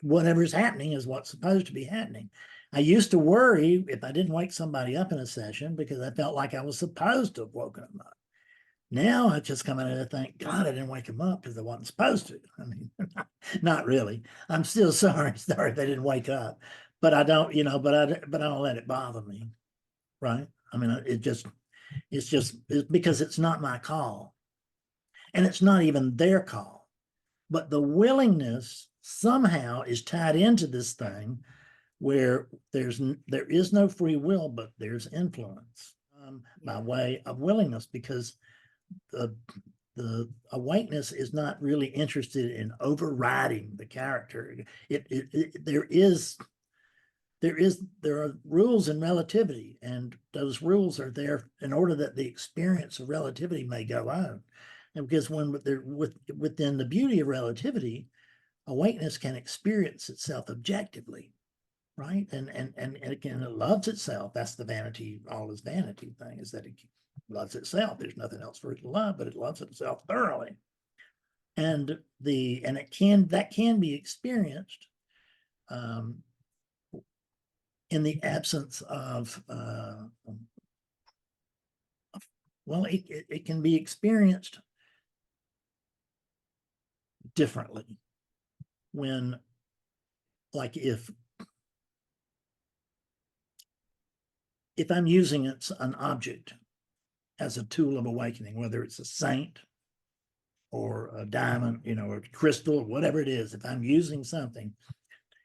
whatever's happening is what's supposed to be happening. I used to worry if I didn't wake somebody up in a session because I felt like I was supposed to have woken them up. Now I just come in and I think, God, I didn't wake them up because I wasn't supposed to. I mean, not really. I'm still sorry they didn't wake up, but I don't, but I don't let it bother me, right? I mean, it's because it's not my call, and it's not even their call, but the willingness somehow is tied into this thing where there is no free will, but there's influence by way of willingness, because the awakeness is not really interested in overriding the character. There are rules in relativity, and those rules are there in order that the experience of relativity may go on. And because within the beauty of relativity, awakeness can experience itself objectively, right? And it loves itself. That's the vanity, all is vanity thing, is that it loves itself. There's nothing else for it to love, but it loves itself thoroughly. And that can be experienced in the absence of it can be experienced differently when, like, if I'm using an object as a tool of awakening, whether it's a saint or a diamond, or a crystal, whatever it is, if I'm using something,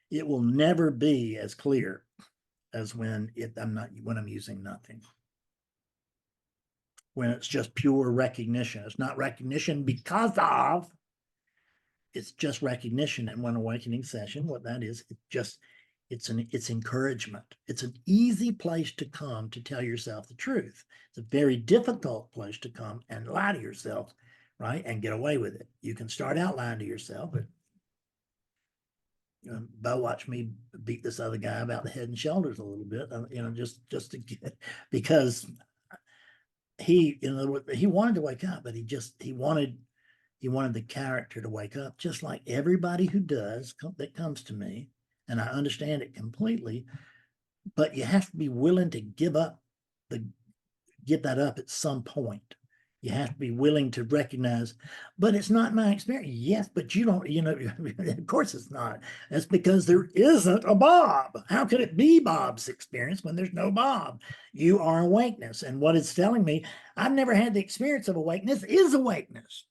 it will never be as clear as when I'm using nothing. When it's just pure recognition. It's not recognition because of, it's just recognition. And one awakening session, what that is, it's encouragement. It's an easy place to come to tell yourself the truth. It's a very difficult place to come and lie to yourself, right? And get away with it. You can start out lying to yourself, but Bo watched me beat this other guy about the head and shoulders a little bit, just to get, because he wanted to wake up, but he wanted the character to wake up, just like everybody who does that comes to me. And I understand it completely, but you have to be willing to give that up at some point. You have to be willing to recognize, but it's not my experience. Yes, but you don't, of course it's not. That's because there isn't a Bob. How could it be Bob's experience when there's no Bob? You are awakeness. And what it's telling me, I've never had the experience of awakeness, is awakeness.